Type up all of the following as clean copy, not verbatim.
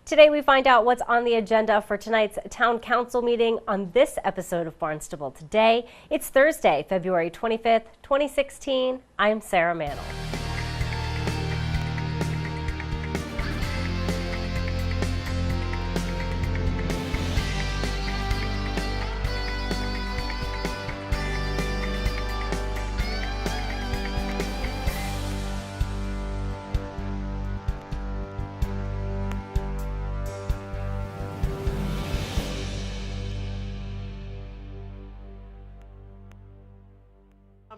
Today we find out what's on the agenda for tonight's Town Council meeting on this episode of Barnstable Today. It's Thursday, February 25th, 2016. I'm Sarah Mantle.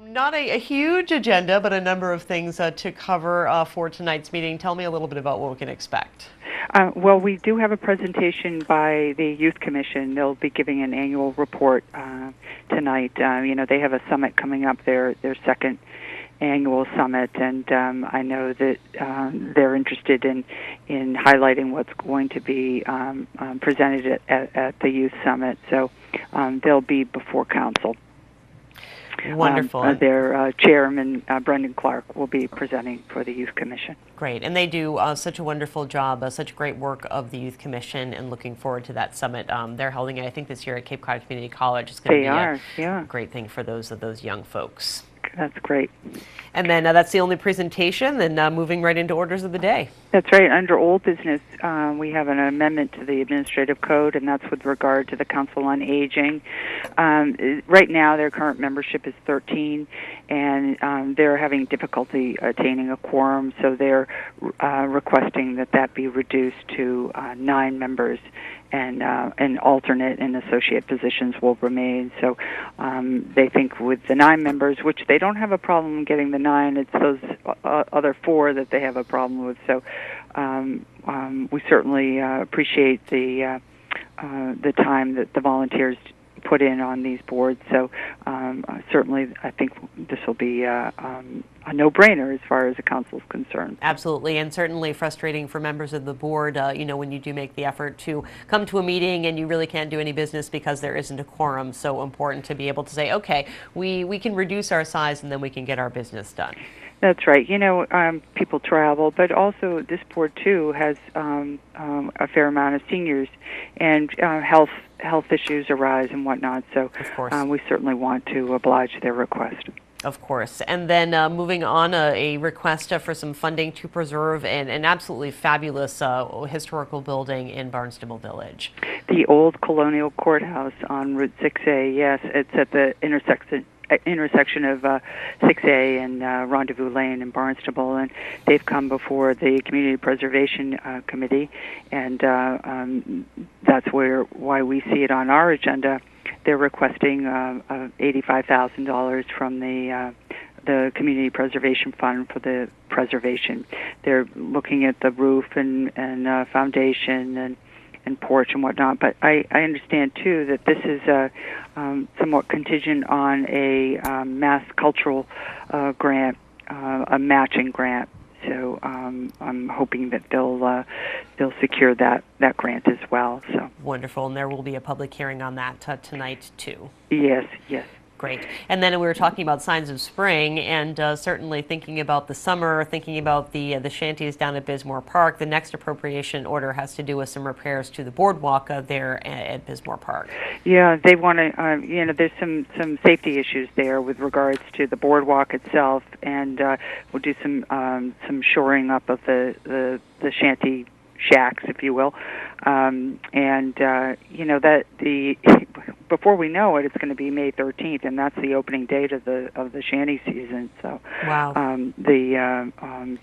Not a huge agenda, but a number of things to cover for tonight's meeting. Tell me a little bit about what we can expect. Well, we do have a presentation by the Youth Commission. They'll be giving an annual report tonight. They have a summit coming up, their second annual summit, and I know that they're interested in highlighting what's going to be presented at the Youth Summit. So they'll be before council. Wonderful. Their chairman, Brendan Clark, will be presenting for the Youth Commission. Great. And they do such a wonderful job, such great work of the Youth Commission, and looking forward to that summit. They're holding it, I think, this year at Cape Cod Community College. It's going to be a great thing for those young folks. That's great. And then that's the only presentation, then moving right into orders of the day. That's right. Under old business, we have an amendment to the administrative code, and that's with regard to the Council on Aging. Right now, their current membership is 13, and they're having difficulty attaining a quorum, so they're requesting that be reduced to 9 members. And alternate and associate positions will remain. So they think with the 9 members, which they don't have a problem getting the 9, it's those other 4 that they have a problem with. So we certainly appreciate the time that the volunteers put in on these boards. So certainly I think this will be a no-brainer as far as the council is concerned. Absolutely, and certainly frustrating for members of the board, when you do make the effort to come to a meeting and you really can't do any business because there isn't a quorum. So important to be able to say, okay, we can reduce our size and then we can get our business done. That's right. People travel, but also this board, too, has a fair amount of seniors, and health issues arise and whatnot. So we certainly want to oblige their request. Of course. And then moving on, a request for some funding to preserve an absolutely fabulous historical building in Barnstable Village. The old Colonial Courthouse on Route 6A, yes. It's at the intersection of 6A and Rendezvous Lane in Barnstable, and they've come before the Community Preservation Committee, and that's why we see it on our agenda. They're requesting $85,000 from the Community Preservation Fund for the preservation. They're looking at the roof and foundation and porch and whatnot, but I understand too that this is somewhat contingent on a mass cultural grant, a matching grant. So I'm hoping that they'll secure that grant as well. So wonderful, and there will be a public hearing on that tonight too. Yes. Great. And then we were talking about signs of spring, and certainly thinking about the summer, thinking about the shanties down at Bismore Park. The next appropriation order has to do with some repairs to the boardwalk there at Bismore Park. Yeah, they want to. There's some safety issues there with regards to the boardwalk itself, and we'll do some shoring up of the shanty shacks, if you will, that before we know it, it's going to be May 13th, and that's the opening date of the shanty season. So, wow. The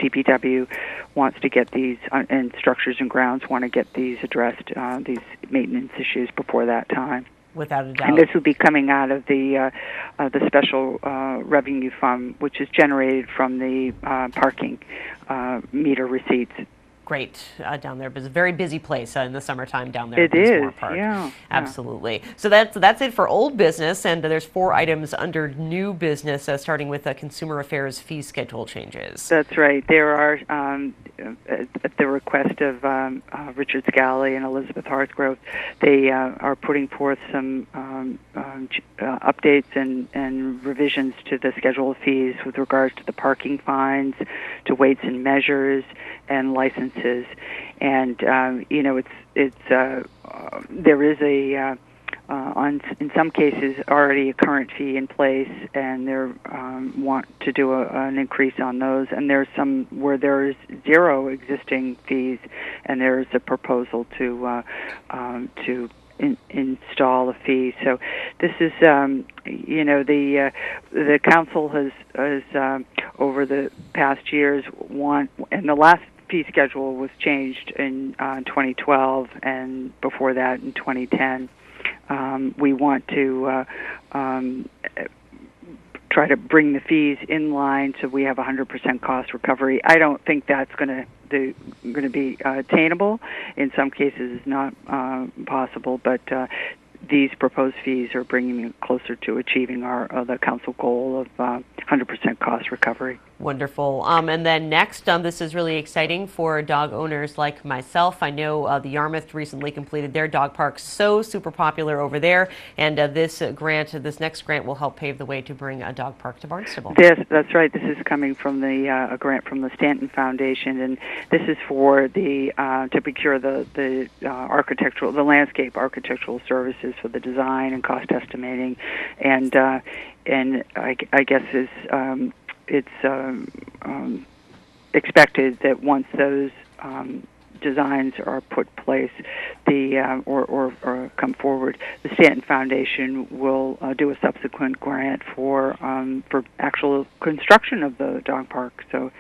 DPW wants to get these, and Structures and Grounds want to get these addressed, these maintenance issues before that time. Without a doubt. And this would be coming out of the special revenue fund, which is generated from the parking meter receipts. Great down there, but it's a very busy place in the summertime down there. It is, Park. Yeah. Absolutely. So that's it for old business, and there's 4 items under new business, starting with consumer affairs fee schedule changes. That's right. There are, at the request of Richard Scally and Elizabeth Hartgrove, they are putting forth some updates and revisions to the schedule of fees with regards to the parking fines, to weights and measures, and license licenses, and there is in some cases already a current fee in place, and they want to do an increase on those. And there's some where there is zero existing fees, and there's a proposal to install a fee. So this is, the council has over the past years and the last fee schedule was changed in 2012, and before that in 2010. We want to try to bring the fees in line so we have 100% cost recovery. I don't think that's going to be attainable. In some cases, it's not possible, but these proposed fees are bringing me closer to achieving the council goal of 100% cost recovery. Wonderful. And then next, this is really exciting for dog owners like myself. I know the Yarmouth recently completed their dog park, so super popular over there. And this next grant will help pave the way to bring a dog park to Barnstable. Yes, that's right. This is coming from a grant from the Stanton Foundation, and this is for to procure the landscape architectural services for the design and cost estimating, and I guess it's expected that once those designs are put in place, or come forward, the Stanton Foundation will do a subsequent grant for actual construction of the dog park. So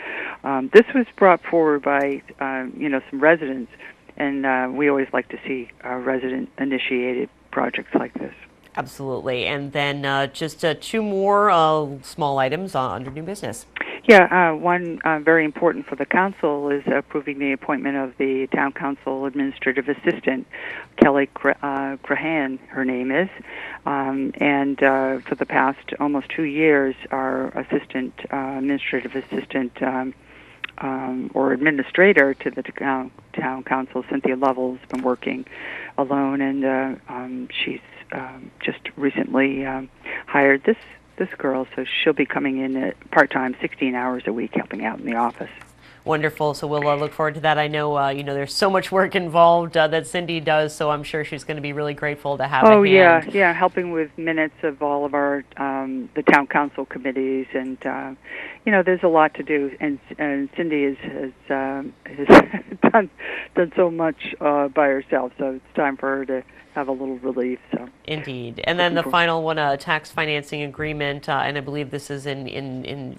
this was brought forward by some residents, and we always like to see resident-initiated projects like this. Absolutely. And then just two more small items under new business. Yeah, one very important for the council is approving the appointment of the town council administrative assistant, Kelly Crahan, her name is. And for the past almost 2 years, our administrative assistant, or administrator to the town council, Cynthia Lovell, has been working alone, and she's just recently hired this girl, so she'll be coming in at part-time, 16 hours a week, helping out in the office. Wonderful. So we'll look forward to that. I know, there's so much work involved that Cindy does, so I'm sure she's going to be really grateful to have a hand. Yeah, helping with minutes of all of our the town council committees, and there's a lot to do. And Cindy has done so much by herself, so it's time for her to have a little relief. So indeed. And then the final one, a tax financing agreement, and I believe this is in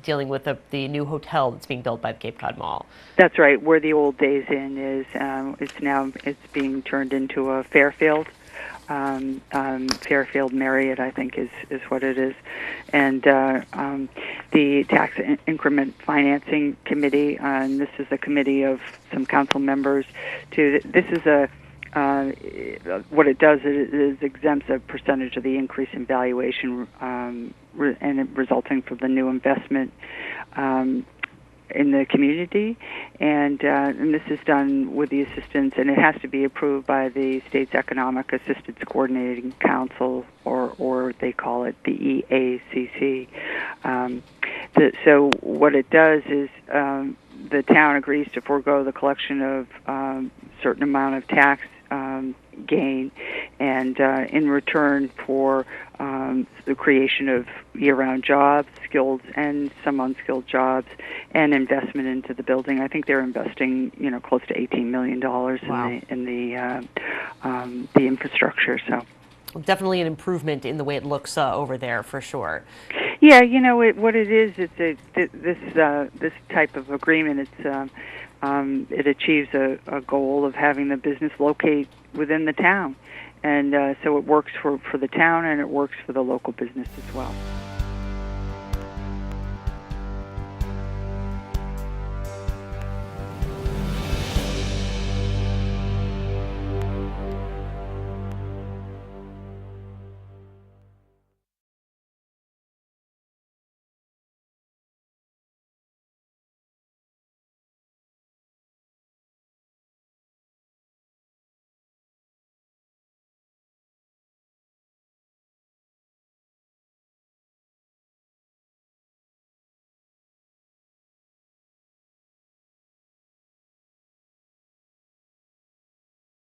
dealing with the new hotel that's being built by the Cape Cod Mall. That's right. Where the old Days Inn is, it's being turned into a Fairfield. Fairfield Marriott, I think, is what it is. And the Tax Increment Financing Committee, and this is a committee of some council members. This is what it does is exempts a percentage of the increase in valuation and resulting from the new investment in the community, and this is done with the assistance, and it has to be approved by the state's Economic Assistance Coordinating Council, or they call it the EACC. So what it does is the town agrees to forego the collection of certain amount of tax gain, and in return for the creation of year-round jobs, skilled and some unskilled jobs, and investment into the building. I think they're investing, close to $18 million in the infrastructure. So definitely an improvement in the way it looks over there, for sure. Yeah, what it is, it's this type of agreement. It's it achieves a goal of having the business locate within the town, and so it works for the town, and it works for the local business as well.